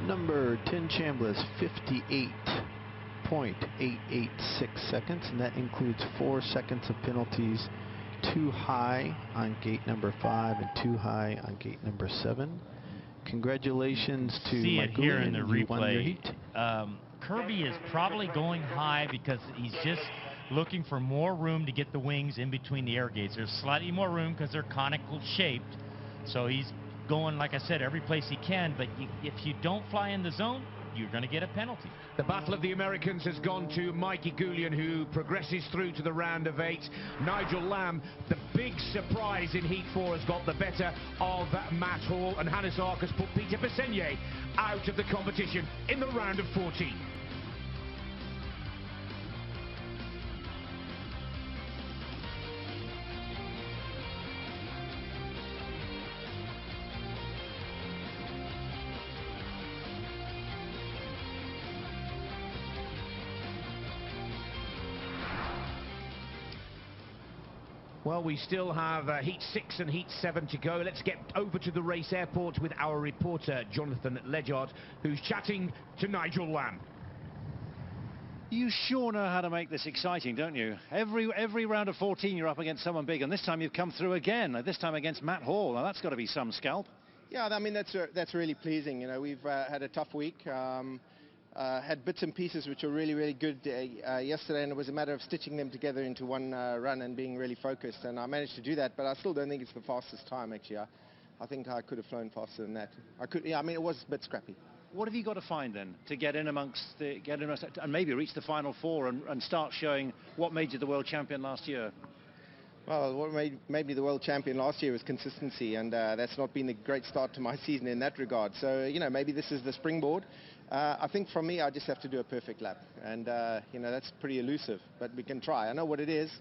Number 10 Chambliss, 58.886 seconds, and that includes 4 seconds of penalties, too high on gate number 5 and too high on gate number 7. Congratulations to See it here in the replay. Kirby is probably going high because he's just looking for more room to get the wings in between the air gates. There's slightly more room because they're conical shaped, so he's going, like I said, every place he can, but if you don't fly in the zone, you're going to get a penalty. The battle of the Americans has gone to Mikey Gulian, who progresses through to the round of 8. Nigel Lamb, the big surprise in Heat 4, has got the better of Matt Hall, and Hannes Ark has put Peter Besenyei out of the competition in the round of 14. Well, we still have Heat 6 and Heat 7 to go. Let's get over to the race airport with our reporter, Jonathan Ledyard, who's chatting to Nigel Lamb. You sure know how to make this exciting, don't you? Every round of 14 you're up against someone big, and this time you've come through again, this time against Matt Hall. Now that's got to be some scalp. Yeah, I mean, that's really pleasing. You know, we've had a tough week. Had bits and pieces which were really good yesterday, and it was a matter of stitching them together into one run and being really focused, and I managed to do that, but I still don't think it's the fastest time, actually. I think I could have flown faster than that. I mean, it was a bit scrappy. What have you got to find then to get in amongst and maybe reach the final four and start showing what made you the world champion last year? Well, what made me the world champion last year was consistency, and that's not been a great start to my season in that regard. So, you know, maybe this is the springboard. I think from me, I just have to do a perfect lap, and, you know, that's pretty elusive, but we can try. I know what it is.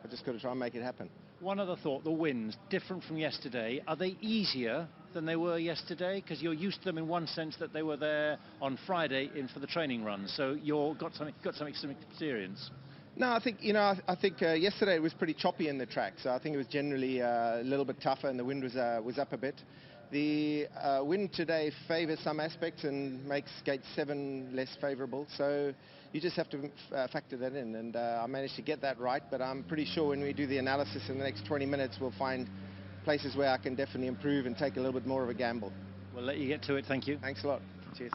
I've just got to try and make it happen. One other thought, the winds, different from yesterday. Are they easier than they were yesterday? Because you're used to them in one sense that they were there on Friday for the training run, so you've got some experience. No, I think, you know, I think yesterday it was pretty choppy in the track, so I think it was generally a little bit tougher, and the wind was up a bit. The wind today favors some aspects and makes gate 7 less favorable, so you just have to factor that in, and I managed to get that right, but I'm pretty sure when we do the analysis in the next 20 minutes we'll find places where I can definitely improve and take a little bit more of a gamble. We'll let you get to it, thank you. Thanks a lot. Cheers.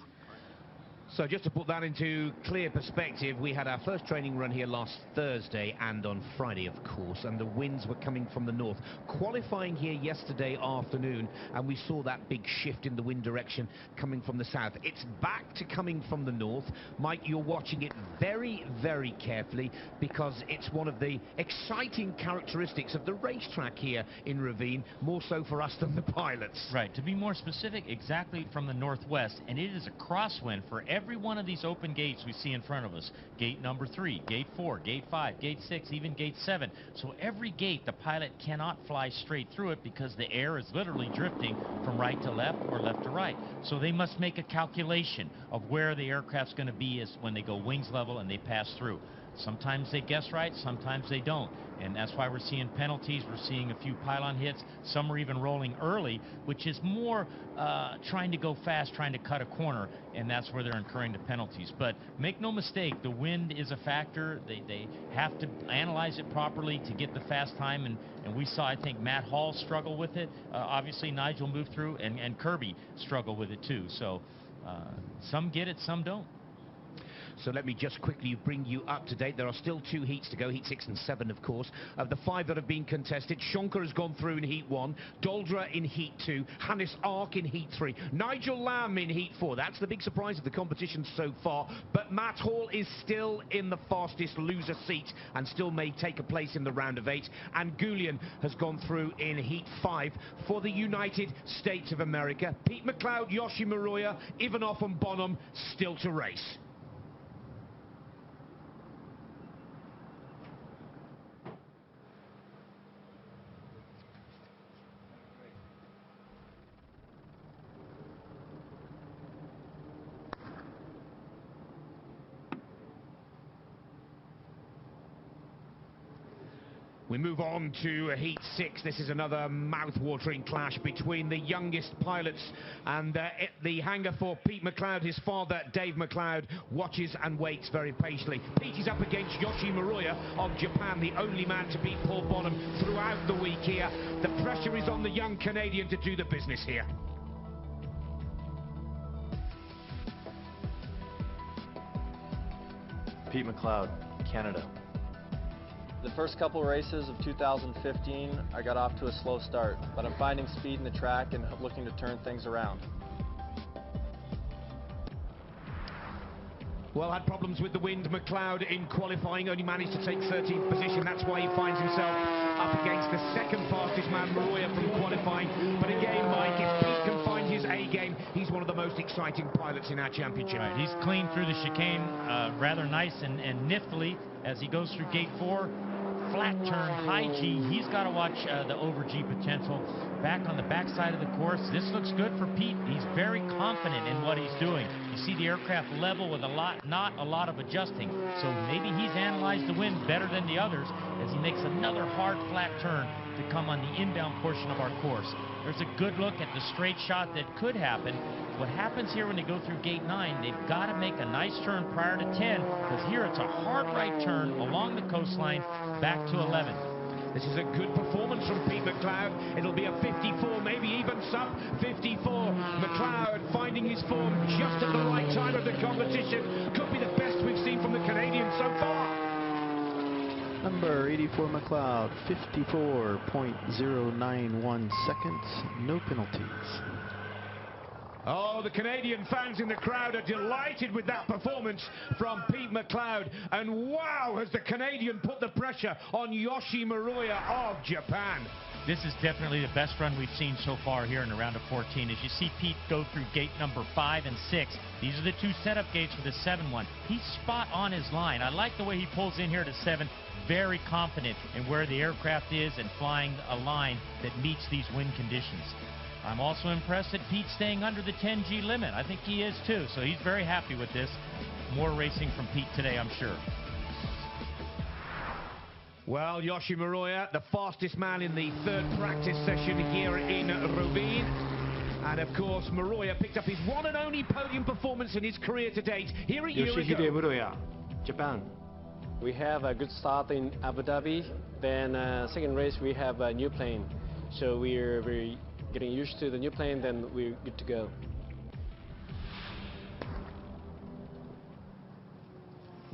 So just to put that into clear perspective, we had our first training run here last Thursday and on Friday, of course, and the winds were coming from the north. Qualifying here yesterday afternoon, and we saw that big shift in the wind direction coming from the south. It's back to coming from the north. Mike, you're watching it very carefully, because it's one of the exciting characteristics of the racetrack here in Rovinj, more so for us than the pilots. Right, to be more specific, exactly from the northwest, and it is a crosswind for every one of these open gates we see in front of us. Gate number 3, gate 4, gate 5, gate 6, even gate 7. So every gate, the pilot cannot fly straight through it because the air is literally drifting from right to left or left to right. So they must make a calculation of where the aircraft's going to be when they go wings level and they pass through. Sometimes they guess right, sometimes they don't. And that's why we're seeing penalties. We're seeing a few pylon hits. Some are even rolling early, which is more trying to go fast, trying to cut a corner, and that's where they're incurring the penalties. But make no mistake, the wind is a factor. They have to analyze it properly to get the fast time, and we saw, I think, Matt Hall struggle with it. Obviously, Nigel moved through, and Kirby struggle with it too. So some get it, some don't. So let me just quickly bring you up to date. There are still 2 heats to go, Heat 6 and 7, of course. Of the 5 that have been contested, Shonka has gone through in Heat 1, Dolderer in Heat 2, Hannes Ark in Heat 3, Nigel Lamb in Heat 4. That's the big surprise of the competition so far. But Matt Hall is still in the fastest loser seat and still may take a place in the round of 8. And Gulian has gone through in Heat 5 for the United States of America. Pete McLeod, Muroya, Ivanov and Bonhomme still to race. We move on to Heat 6. This is another mouth-watering clash between the youngest pilots, and the hangar for Pete McLeod. His father, Dave McLeod, watches and waits very patiently. Pete is up against Muroya of Japan, the only man to beat Paul Bonhomme throughout the week here. The pressure is on the young Canadian to do the business here. Pete McLeod, Canada. The first couple races of 2015, I got off to a slow start, but I'm finding speed in the track and looking to turn things around. Well, had problems with the wind. McLeod in qualifying only managed to take 13th position. That's why he finds himself up against the second fastest man, Muroya, from qualifying. But again, Mike, if Pete can find his A game, he's one of the most exciting pilots in our championship. Right, he's clean through the chicane, rather nice and niftily as he goes through gate 4. flat turn, high G. He's got to watch the over G potential. Back on the backside of the course, this looks good for Pete. He's very confident in what he's doing. You see the aircraft level with not a lot of adjusting. So maybe he's analyzed the wind better than the others as he makes another hard flat turn to come on the inbound portion of our course. There's a good look at the straight shot that could happen. What happens here when they go through gate 9, they've got to make a nice turn prior to 10, because here it's a hard right turn along the coastline back to 11. This is a good performance from Pete McLeod. It'll be a 54, maybe even sub 54. McLeod finding his form just at the right time of the competition. Could be the best we've seen from the Canadian so far. Number 84 McLeod, 54.091 seconds, no penalties. Oh, the Canadian fans in the crowd are delighted with that performance from Pete McLeod. And wow, has the Canadian put the pressure on Yoshi Muroya of Japan. This is definitely the best run we've seen so far here in the round of 14. As you see Pete go through gate number 5 and 6, these are the two setup gates for the 7-1. He's spot on his line. I like the way he pulls in here to 7. Very confident in where the aircraft is and flying a line that meets these wind conditions. I'm also impressed at Pete staying under the 10G limit. I think he is too, so he's very happy with this. More racing from Pete today, I'm sure. Well, Yoshi Muroya, the fastest man in the third practice session here in Rovinj. And of course, Muroya picked up his one and only podium performance in his career to date here a year ago. Muroya, Japan. We have a good start in Abu Dhabi. Then second race we have a new plane. So we're getting used to the new plane, then we're good to go.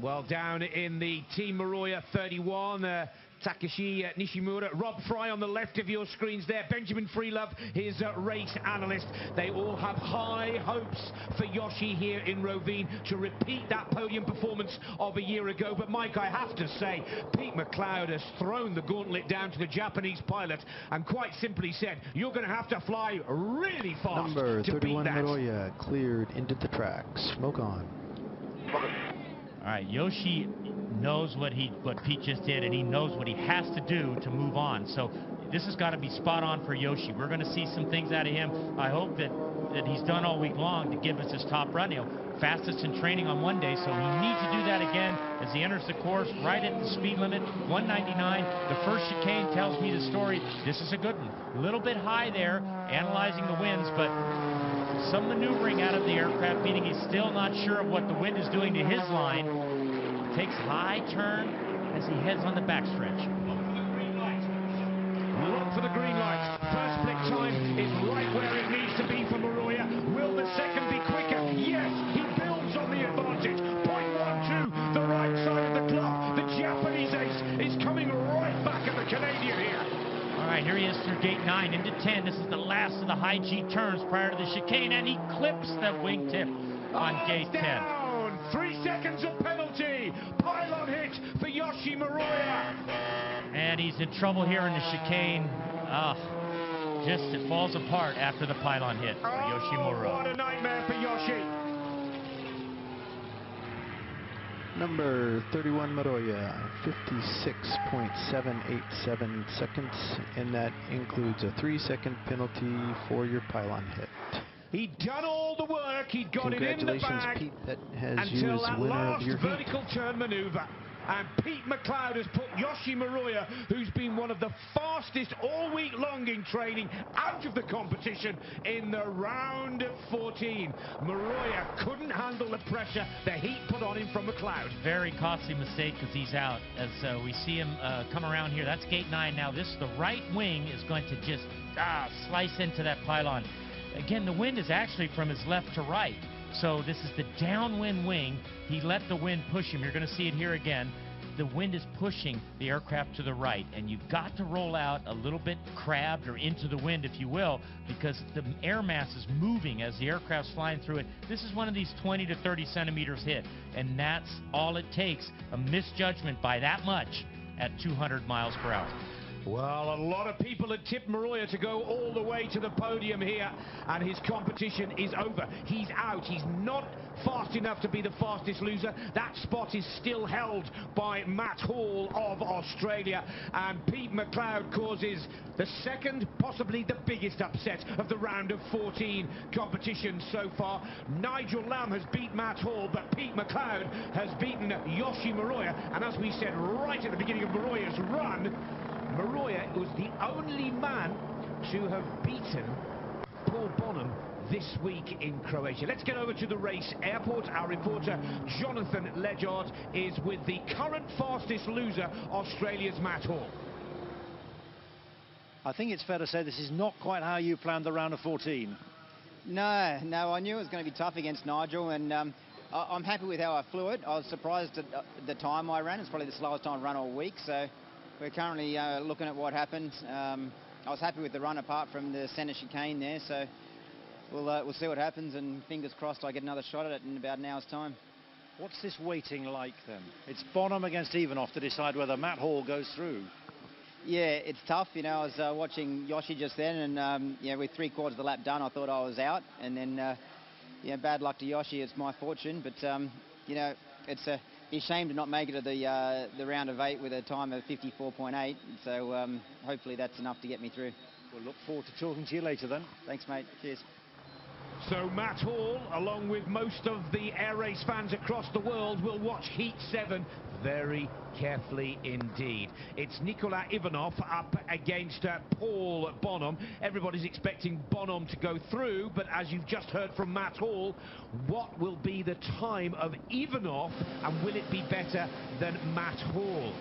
Well, down in the Team Muroya 31, Takashi Nishimura, Rob Fry on the left of your screens there, Benjamin Freelove, his race analyst. They all have high hopes for Yoshi here in Rovinj to repeat that podium performance of a year ago. But Mike, I have to say, Pete McLeod has thrown the gauntlet down to the Japanese pilot and quite simply said, you're going to have to fly really fast Number to 31 beat that. Muroya cleared into the track. Smoke on. All right, Yoshi knows what Pete just did, and he knows what he has to do to move on. So this has got to be spot on for Yoshi. We're going to see some things out of him. I hope that he's done all week long to give us his top run. Fastest in training on one day, so he needs to do that again as he enters the course right at the speed limit, 199. The first chicane tells me the story. This is a good one. A little bit high there, analyzing the winds, but some maneuvering out of the aircraft, meaning he's still not sure of what the wind is doing to his line. Takes high turn as he heads on the backstretch. Look for the green light. First split time is right where it needs to be for Muroya. Will the second be quicker? Yes, he builds on the advantage. 0.12, the right side of the clock. The Japanese ace is coming right back at the Canadian here. All right, here he is through gate 9 into 10. This is the last of the high G turns prior to the chicane, and he clips the wingtip on gate 10. 3 seconds of penalty. Pylon hit for Yoshi Muroya. And he's in trouble here in the chicane. Just it falls apart after the pylon hit for Yoshi Muroya. What a nightmare for Yoshi. Number 31 Muroya, 56.787 seconds, and that includes a 3-second penalty for your pylon hit. He'd done all the work, he'd got it in the bag Pete, that has until that last your vertical turn maneuver. And Pete McLeod has put Yoshi Muroya, who's been one of the fastest all week long in training, out of the competition in the round of 14. Muroya couldn't handle the pressure the heat put on him from McLeod. Very costly mistake because he's out. As we see him come around here, that's gate 9 now. The right wing is going to just slice into that pylon. Again, the wind is actually from his left to right. So this is the downwind wing. He let the wind push him. You're going to see it here again. The wind is pushing the aircraft to the right, and you've got to roll out a little bit crabbed or into the wind, if you will, because the air mass is moving as the aircraft's flying through it. This is one of these 20 to 30 centimeters hit, and that's all it takes, a misjudgment by that much at 200 miles per hour. Well, a lot of people had tipped Muroya to go all the way to the podium here, and his competition is over. He's out. He's not fast enough to be the fastest loser. That spot is still held by Matt Hall of Australia, and Pete McLeod causes the second, possibly the biggest upset of the round of 14 competition so far. Nigel Lamb has beat Matt Hall, but Pete McLeod has beaten Yoshi Muroya, and as we said right at the beginning of Muroya's run, Muroya was the only man to have beaten Paul Bonhomme this week in Croatia. Let's get over to the race airport. Our reporter Jonathan Ledyard is with the current fastest loser, Australia's Matt Hall. I think it's fair to say this is not quite how you planned the round of 14. No, I knew it was going to be tough against Nigel, and I'm happy with how I flew it. I was surprised at the time I ran. It's probably the slowest time I've run all week, so we're currently looking at what happened. I was happy with the run apart from the centre chicane there, so we'll see what happens, and fingers crossed I get another shot at it in about an hour's time. What's this waiting like then? It's Bonhomme against Ivanov to decide whether Matt Hall goes through. Yeah, it's tough. You know, I was watching Yoshi just then, and yeah, with 3/4 of the lap done, I thought I was out, and then yeah, bad luck to Yoshi. It's my fortune, but you know, it's a shame to not make it to the round of 8 with a time of 54.8. So hopefully that's enough to get me through. We'll look forward to talking to you later then. Thanks, mate. Cheers. So Matt Hall, along with most of the air race fans across the world, will watch Heat 7 very carefully indeed. It's Nikola Ivanov up against Paul Bonhomme. Everybody's expecting Bonhomme to go through, but as you've just heard from Matt Hall, what will be the time of Ivanov, and will it be better than Matt Hall?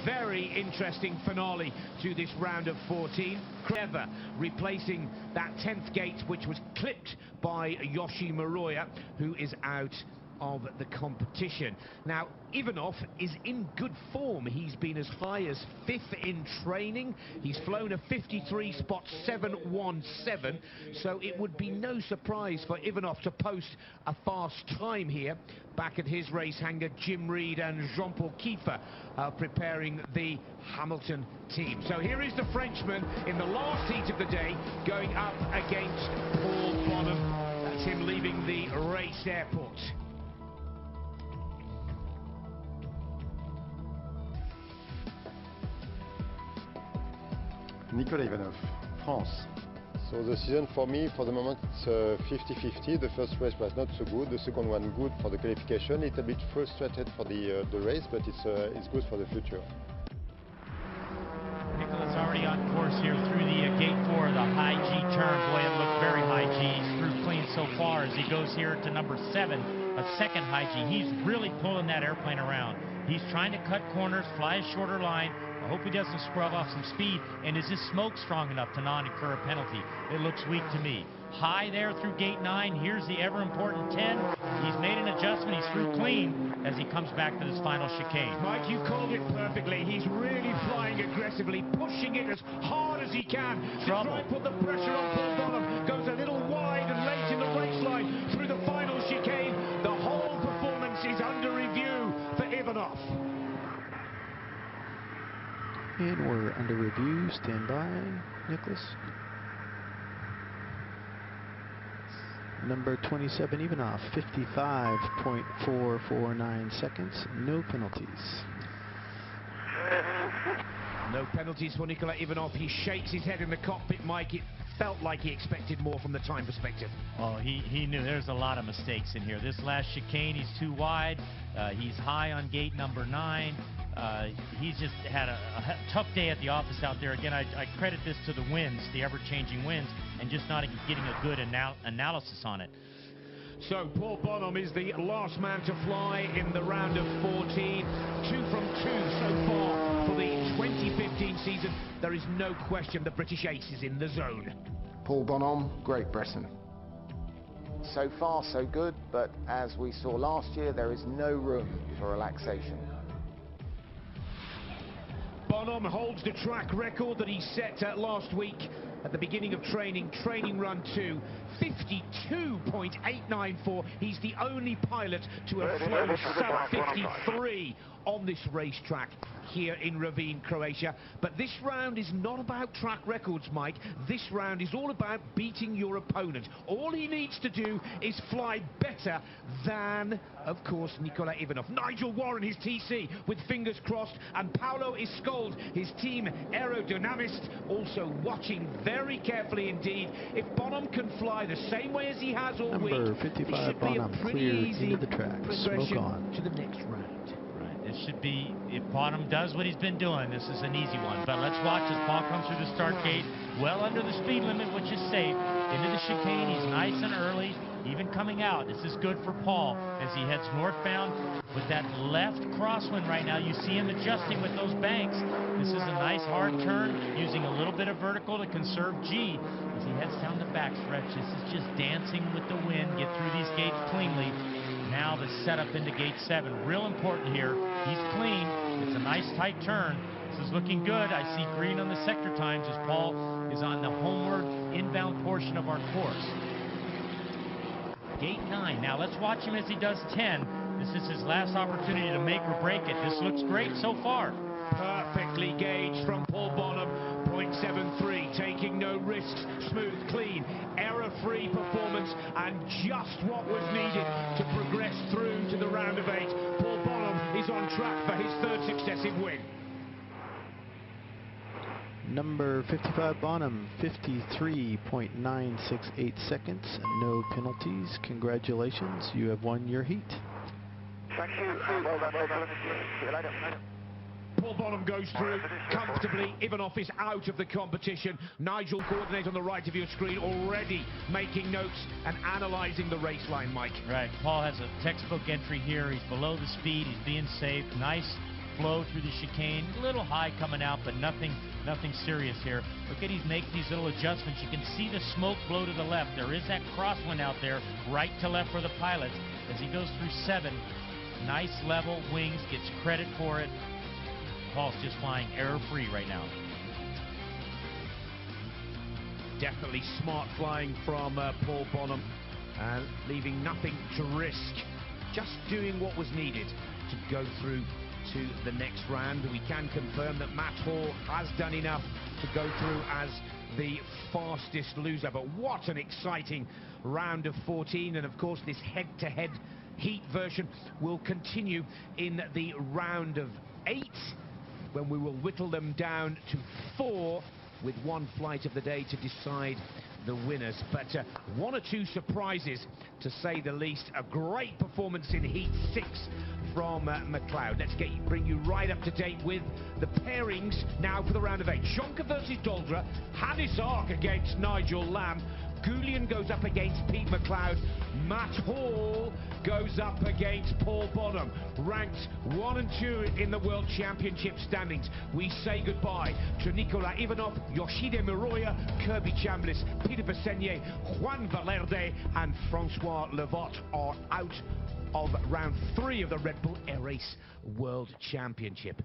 Very interesting finale to this round of 14. Clever replacing that 10th gate, which was clipped by Yoshi Muroya, who is out of the competition. Now, Ivanov is in good form. He's been as high as 5th in training. He's flown a 53.717, so it would be no surprise for Ivanov to post a fast time here. Back at his race hangar, Jim Reed and Jean-Paul Kiefer are preparing the Hamilton team. So here is the Frenchman in the last heat of the day going up against Paul Bonhomme. That's him leaving the race airport. Nicolas Ivanov, France. So the season for me, for the moment, it's 50-50. The first race was not so good. The second one good for the qualification. It's a bit frustrated for the race, but it's good for the future. Nicolas already on course here through the gate 4, the high G turn. Boy, it looked very high G. He's through clean so far as he goes here to number 7, a second high G. He's really pulling that airplane around. He's trying to cut corners, fly a shorter line. I hope he doesn't scrub off some speed. And is his smoke strong enough to not incur a penalty? It looks weak to me. High there through gate 9. Here's the ever-important 10. He's made an adjustment. He's through clean as he comes back to this final chicane. Mike, you called it perfectly. He's really flying aggressively, pushing it as hard as he can to try and put the pressure on Paul Bonhomme. Goes a little wide and late in the race line through the final chicane. The whole performance is under review for Ivanov. And we're under review. Stand by, Nicholas. Number 27, Ivanov, 55.449 seconds. No penalties. No penalties for Nikola Ivanov. He shakes his head in the cockpit, Mike. It felt like he expected more from the time perspective. Oh, he knew there's a lot of mistakes in here. This last chicane, he's too wide. He's high on gate number 9. He's just had a tough day at the office out there. Again, I credit this to the winds, the ever-changing winds, and just not getting a good analysis on it. So Paul Bonhomme is the last man to fly in the round of 14. 2 from 2 so far for the 2015 season. There is no question the British ace is in the zone. Paul Bonhomme, Great Britain. So far so good, but as we saw last year, there is no room for relaxation. Bonhomme holds the track record that he set last week at the beginning of training run 2, 52.894. He's the only pilot to have flown sub 53 on this racetrack here in Rovinj, Croatia. But this round is not about track records, Mike. This round is all about beating your opponent. All he needs to do is fly better than, of course, Nicola Ivanov. Nigel Warren, his TC, with fingers crossed, and Paolo Iscold, his team aerodynamist, also watching very carefully indeed. If Bonhomme can fly the same way as he has all week, Number 55 Bonhomme cleared into the track. Smoke on. To the next round. This should be, if Bonhomme does what he's been doing, this is an easy one. But let's watch as Paul comes through the start gate, well under the speed limit, which is safe. Into the chicane, he's nice and early, even coming out. This is good for Paul as he heads northbound with that left crosswind right now. You see him adjusting with those banks. This is a nice hard turn, using a little bit of vertical to conserve G as he heads down the backstretch. This is just dancing with the wind, get through these gates cleanly. Now the setup into gate 7, real important here. He's clean. It's a nice tight turn. This is looking good. I see green on the sector times as Paul is on the homeward inbound portion of our course. Gate 9. Now let's watch him as he does 10. This is his last opportunity to make or break it. This looks great so far. Perfectly gauged from Paul Bonhomme. 0.73, taking no risks, smooth, clean, error-free performance, and just what was needed to progress through to the round of 8. Paul Bonhomme is on track for his 3rd successive win. Number 55 Bonhomme, 53.968 seconds, no penalties. Congratulations, you have won your heat. Thank you. Well done. See you later. Paul Bonhomme goes through comfortably. Ivanov is out of the competition. Nigel, coordinate on the right of your screen, already making notes and analysing the race line, Mike. Right. Paul has a textbook entry here. He's below the speed. He's being safe. Nice flow through the chicane. A little high coming out, but nothing serious here. Look at he's making these little adjustments. You can see the smoke blow to the left. There is that crosswind out there, right to left for the pilots. As he goes through 7, nice level wings, gets credit for it. Paul's just flying error-free right now. Definitely smart flying from Paul Bonhomme, and leaving nothing to risk. Just doing what was needed to go through to the next round. We can confirm that Matt Hall has done enough to go through as the fastest loser. But what an exciting round of 14, and of course this head-to-head heat version will continue in the round of 8, when we will whittle them down to 4 with one flight of the day to decide the winners. But 1 or 2 surprises, to say the least. A great performance in Heat 6 from McLeod. Let's bring you right up to date with the pairings now for the round of 8. Shonka versus Dolderer, Hannes Ark against Nigel Lamb, Gulian goes up against Pete McLeod, Matt Hall goes up against Paul Bonhomme, ranked 1 and 2 in the World Championship standings. We say goodbye to Nicola Ivanov, Yoshide Muroya, Kirby Chambliss, Peter Besenyei, Juan Vlard, and Francois Levot are out of round 3 of the Red Bull Air Race World Championship.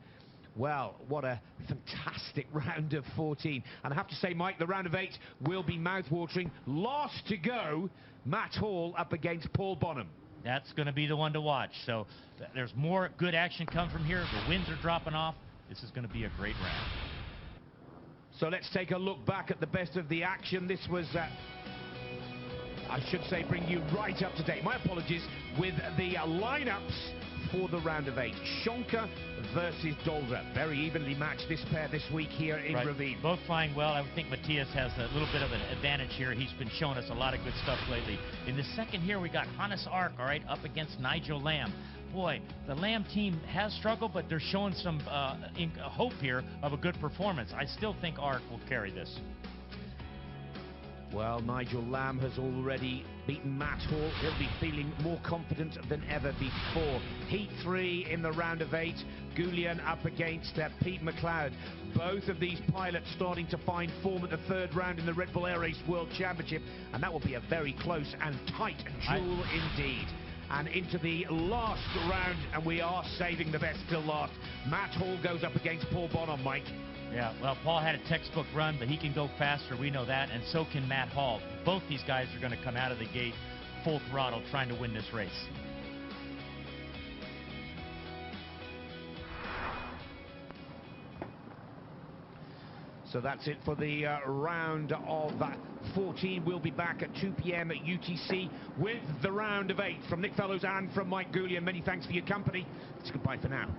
Well, what a fantastic round of 14. And I have to say, Mike, the round of 8 will be mouth-watering. Last to go, Matt Hall up against Paul Bonhomme. That's going to be the one to watch. So there's more good action come from here. The winds are dropping off. This is going to be a great round. So let's take a look back at the best of the action. This was, I should say, bring you right up to date. My apologies, with the lineups for the round of 8. Shonka versus Dolderer. Very evenly matched, this pair this week here in Rovinj. Both flying well. I think Matthias has a little bit of an advantage here. He's been showing us a lot of good stuff lately. In the second here, we got Hannes Ark, all right, up against Nigel Lamb. Boy, the Lamb team has struggled, but they're showing some hope here of a good performance. I still think Ark will carry this. Well, Nigel Lamb has already beaten Matt Hall. He'll be feeling more confident than ever before. Heat 3 in the round of 8. Gulian up against Pete McLeod. Both of these pilots starting to find form at the 3rd round in the Red Bull Air Race World Championship, and that will be a very close and tight duel indeed. And into the last round, and we are saving the best till last. Matt Hall goes up against Paul Bonhomme, Mike. Yeah, well, Paul had a textbook run, but he can go faster. We know that, and so can Matt Hall. Both these guys are going to come out of the gate full throttle trying to win this race. So that's it for the round of 14. We'll be back at 2 p.m. at UTC with the round of 8. From Nick Fellows and from Mike Gulian, many thanks for your company. It's goodbye for now.